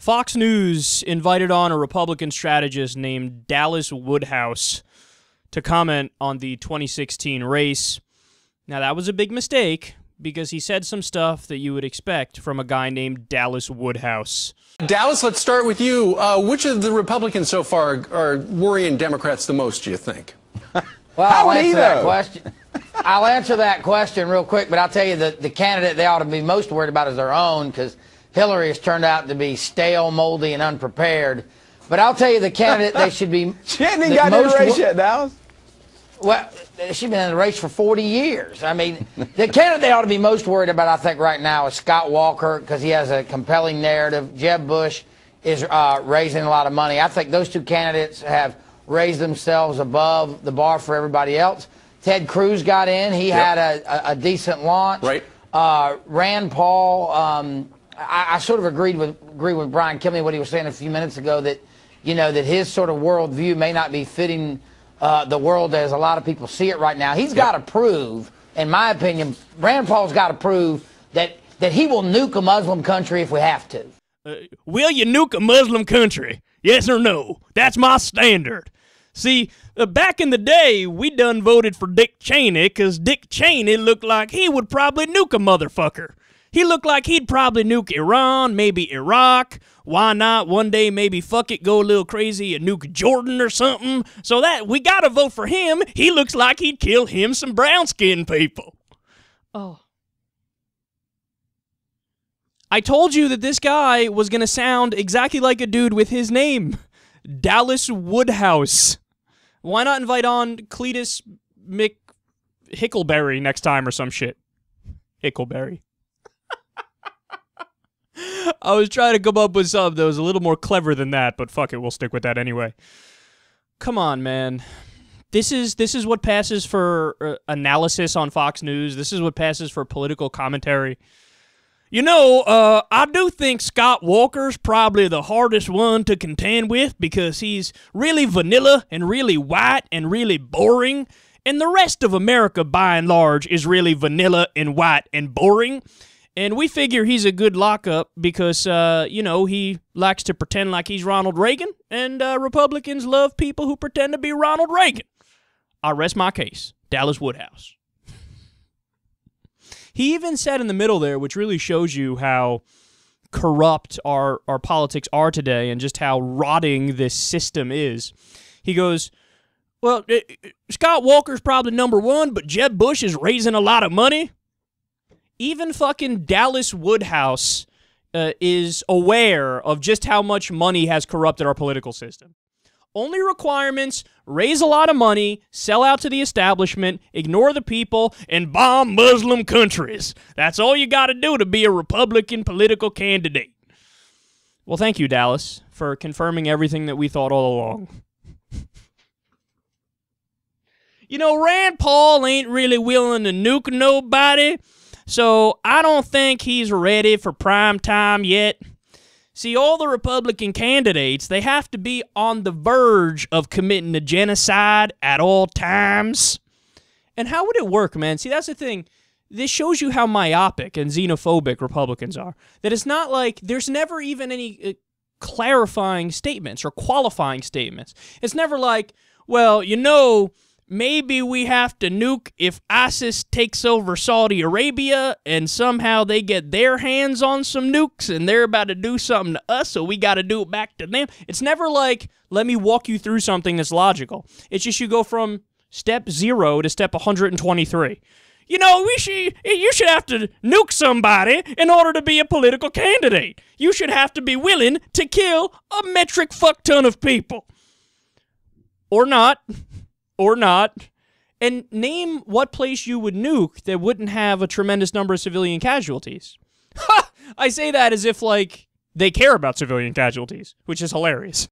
Fox News invited on a Republican strategist named Dallas Woodhouse to comment on the 2016 race. Now, that was a big mistake because he said some stuff that you would expect from a guy named Dallas Woodhouse. Dallas, let's start with you. Which of the Republicans so far are worrying Democrats the most, do you think? Well, I'll answer that question. I'll answer that question real quick, but I'll tell you the candidate they ought to be most worried about is their own, because Hillary has turned out to be stale, moldy, and unprepared. But I'll tell you the candidate they should be... She hasn't even got in the race yet, Dallas. Well, she's been in the race for 40 years. I mean, the candidate they ought to be most worried about, I think, right now is Scott Walker, because he has a compelling narrative. Jeb Bush is raising a lot of money. I think those two candidates have raised themselves above the bar for everybody else. Ted Cruz got in. He had a decent launch. Right. Rand Paul, I sort of agree with Brian Kilmeade, what he was saying a few minutes ago, that, you know, that his sort of worldview may not be fitting the world as a lot of people see it right now. He's got to prove, in my opinion, Rand Paul's got to prove that he will nuke a Muslim country if we have to. Will you nuke a Muslim country? Yes or no? That's my standard. See, back in the day, we done voted for Dick Cheney because Dick Cheney looked like he would probably nuke a motherfucker. He looked like he'd probably nuke Iran, maybe Iraq. Why not? One day, maybe fuck it, go a little crazy and nuke Jordan or something. So that we gotta vote for him. He looks like he'd kill him some brown-skinned people. Oh. I told you that this guy was gonna sound exactly like a dude with his name. Dallas Woodhouse. Why not invite on Cletus McHickleberry next time or some shit? Hickleberry. I was trying to come up with something that was a little more clever than that, but fuck it, we'll stick with that anyway. Come on, man. This is what passes for analysis on Fox News. This is what passes for political commentary. You know, I do think Scott Walker's probably the hardest one to contend with because he's really vanilla and really white and really boring, and the rest of America, by and large, is really vanilla and white and boring. And we figure he's a good lockup because, you know, he likes to pretend like he's Ronald Reagan, and Republicans love people who pretend to be Ronald Reagan. I rest my case. Dallas Woodhouse. He even said in the middle there, which really shows you how corrupt our politics are today and just how rotting this system is. He goes, well, Scott Walker's probably number one, but Jeb Bush is raising a lot of money. Even fucking Dallas Woodhouse is aware of just how much money has corrupted our political system. Only requirements: raise a lot of money, sell out to the establishment, ignore the people, and bomb Muslim countries. That's all you got to do to be a Republican political candidate. Well, thank you, Dallas, for confirming everything that we thought all along. You know, Rand Paul ain't really willing to nuke nobody, so I don't think he's ready for prime time yet. See, all the Republican candidates, they have to be on the verge of committing a genocide at all times. And how would it work, man? See, that's the thing. This shows you how myopic and xenophobic Republicans are. That it's not like there's never even any clarifying statements or qualifying statements. It's never like, well, you know, maybe we have to nuke if ISIS takes over Saudi Arabia and somehow they get their hands on some nukes and they're about to do something to us, so we got to do it back to them. It's never like, let me walk you through something that's logical. It's just you go from step 0 to step 123. You know, you should have to nuke somebody in order to be a political candidate. You should have to be willing to kill a metric fuck ton of people. Or not. Or not, and name what place you would nuke that wouldn't have a tremendous number of civilian casualties. Ha! I say that as if, like, they care about civilian casualties, which is hilarious.